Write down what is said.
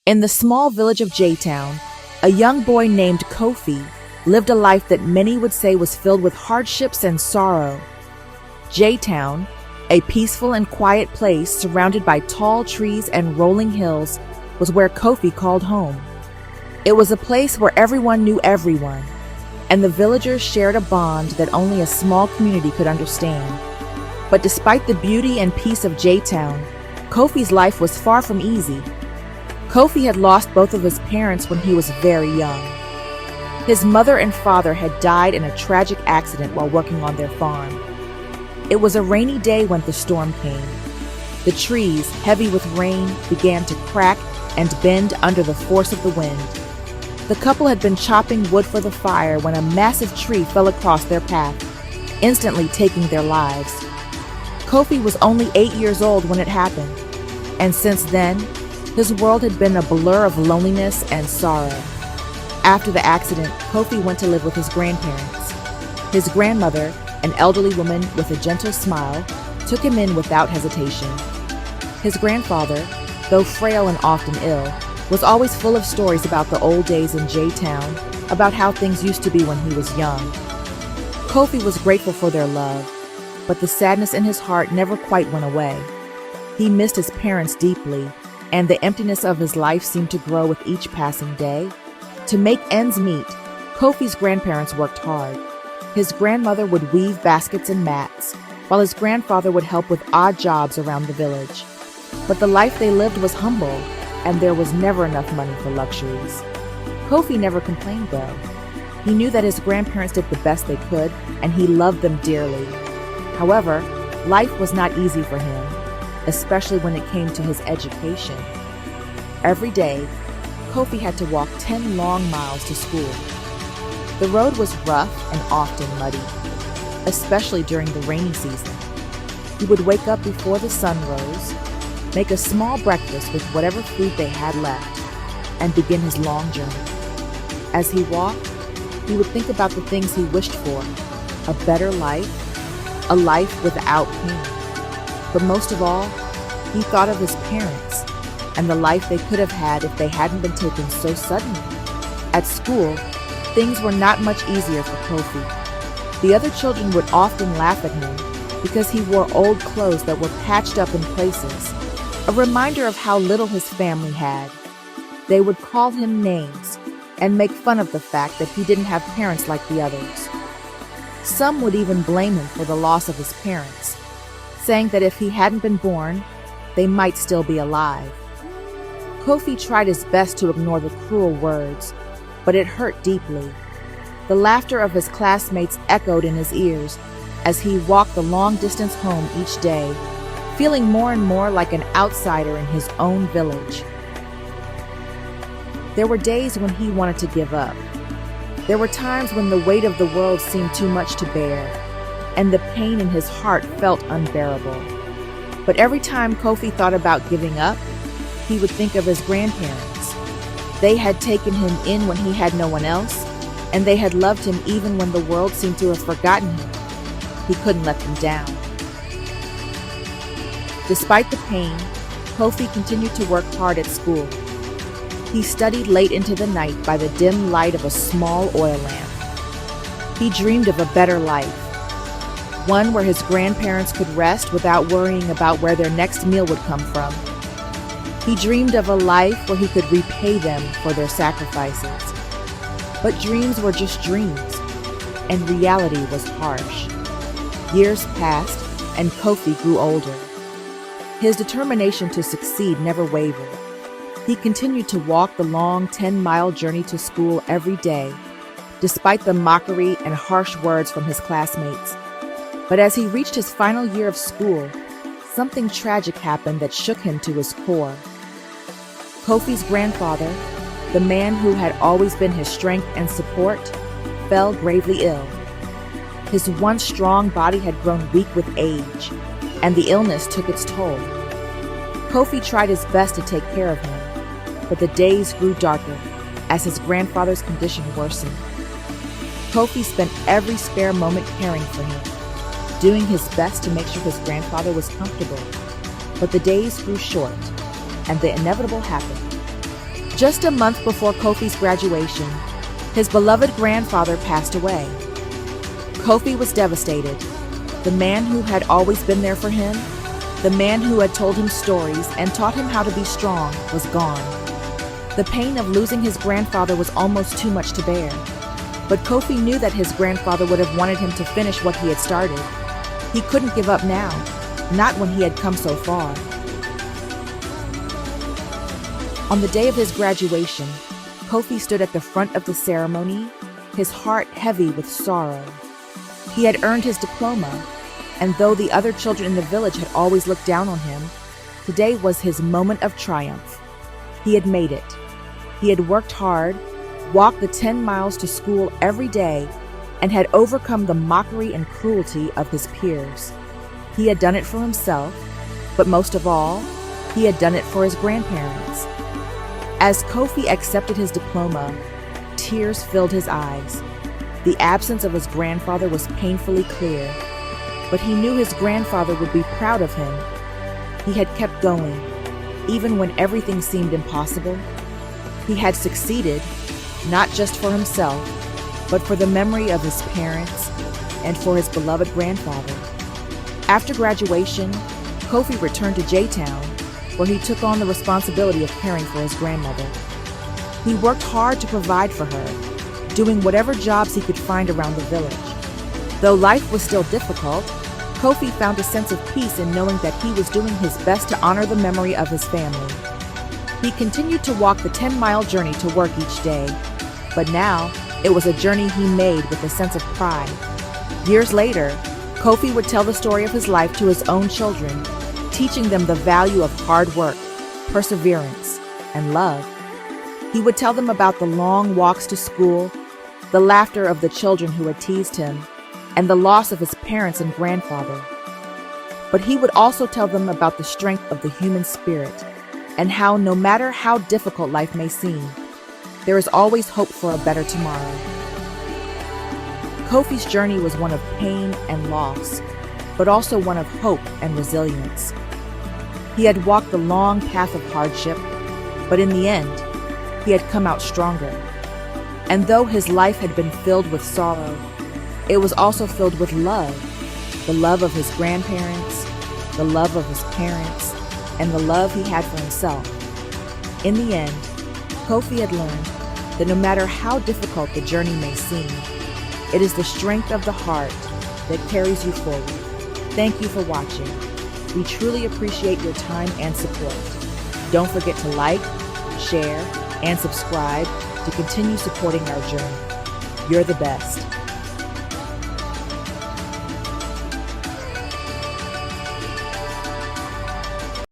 In the small village of Jaytown, a young boy named Kofi lived a life that many would say was filled with hardships and sorrow. Jaytown, a peaceful and quiet place surrounded by tall trees and rolling hills, was where Kofi called home. It was a place where everyone knew everyone, and the villagers shared a bond that only a small community could understand. But despite the beauty and peace of Jaytown, Kofi's life was far from easy. Kofi had lost both of his parents when he was very young. His mother and father had died in a tragic accident while working on their farm. It was a rainy day when the storm came. The trees, heavy with rain, began to crack and bend under the force of the wind. The couple had been chopping wood for the fire when a massive tree fell across their path, instantly taking their lives. Kofi was only 8 years old when it happened, and since then, his world had been a blur of loneliness and sorrow. After the accident, Kofi went to live with his grandparents. His grandmother, an elderly woman with a gentle smile, took him in without hesitation. His grandfather, though frail and often ill, was always full of stories about the old days in Jaytown, about how things used to be when he was young. Kofi was grateful for their love, but the sadness in his heart never quite went away. He missed his parents deeply, and the emptiness of his life seemed to grow with each passing day. To make ends meet, Kofi's grandparents worked hard. His grandmother would weave baskets and mats, while his grandfather would help with odd jobs around the village. But the life they lived was humble, and there was never enough money for luxuries. Kofi never complained, though. He knew that his grandparents did the best they could, and he loved them dearly. However, life was not easy for him, especially when it came to his education. Every day, Kofi had to walk 10 long miles to school. The road was rough and often muddy, especially during the rainy season. He would wake up before the sun rose, make a small breakfast with whatever food they had left, and begin his long journey. As he walked, he would think about the things he wished for: a better life, a life without pain. But most of all, he thought of his parents and the life they could have had if they hadn't been taken so suddenly. At school, things were not much easier for Kofi. The other children would often laugh at him because he wore old clothes that were patched up in places, a reminder of how little his family had. They would call him names and make fun of the fact that he didn't have parents like the others. Some would even blame him for the loss of his parents, saying that if he hadn't been born, they might still be alive. Kofi tried his best to ignore the cruel words, but it hurt deeply. The laughter of his classmates echoed in his ears as he walked the long distance home each day, feeling more and more like an outsider in his own village. There were days when he wanted to give up. There were times when the weight of the world seemed too much to bear, and the pain in his heart felt unbearable. But every time Kofi thought about giving up, he would think of his grandparents. They had taken him in when he had no one else, and they had loved him even when the world seemed to have forgotten him. He couldn't let them down. Despite the pain, Kofi continued to work hard at school. He studied late into the night by the dim light of a small oil lamp. He dreamed of a better life, one where his grandparents could rest without worrying about where their next meal would come from. He dreamed of a life where he could repay them for their sacrifices. But dreams were just dreams, and reality was harsh. Years passed, and Kofi grew older. His determination to succeed never wavered. He continued to walk the long 10-mile journey to school every day, despite the mockery and harsh words from his classmates. But as he reached his final year of school, something tragic happened that shook him to his core. Kofi's grandfather, the man who had always been his strength and support, fell gravely ill. His once strong body had grown weak with age, and the illness took its toll. Kofi tried his best to take care of him, but the days grew darker as his grandfather's condition worsened. Kofi spent every spare moment caring for him, doing his best to make sure his grandfather was comfortable. But the days grew short, and the inevitable happened. Just a month before Kofi's graduation, his beloved grandfather passed away. Kofi was devastated. The man who had always been there for him, the man who had told him stories and taught him how to be strong, was gone. The pain of losing his grandfather was almost too much to bear. But Kofi knew that his grandfather would have wanted him to finish what he had started. He couldn't give up now, not when he had come so far. On the day of his graduation, Kofi stood at the front of the ceremony, his heart heavy with sorrow. He had earned his diploma, and though the other children in the village had always looked down on him, today was his moment of triumph. He had made it. He had worked hard, walked the 10 miles to school every day, and had overcome the mockery and cruelty of his peers. He had done it for himself, but most of all, he had done it for his grandparents. As Kofi accepted his diploma, tears filled his eyes. The absence of his grandfather was painfully clear, but he knew his grandfather would be proud of him. He had kept going, even when everything seemed impossible. He had succeeded, not just for himself, but for the memory of his parents and for his beloved grandfather. After graduation, Kofi returned to Jaytown, where he took on the responsibility of caring for his grandmother. He worked hard to provide for her, doing whatever jobs he could find around the village. Though life was still difficult, Kofi found a sense of peace in knowing that he was doing his best to honor the memory of his family. He continued to walk the 10-mile journey to work each day, but now it was a journey he made with a sense of pride. Years later, Kofi would tell the story of his life to his own children, teaching them the value of hard work, perseverance, and love. He would tell them about the long walks to school, the laughter of the children who had teased him, and the loss of his parents and grandfather. But he would also tell them about the strength of the human spirit, and how no matter how difficult life may seem, there is always hope for a better tomorrow. Kofi's journey was one of pain and loss, but also one of hope and resilience. He had walked the long path of hardship, but in the end, he had come out stronger. And though his life had been filled with sorrow, it was also filled with love, the love of his grandparents, the love of his parents, and the love he had for himself. In the end, Kofi had learned that no matter how difficult the journey may seem, it is the strength of the heart that carries you forward. Thank you for watching. We truly appreciate your time and support. Don't forget to like, share, and subscribe to continue supporting our journey. You're the best.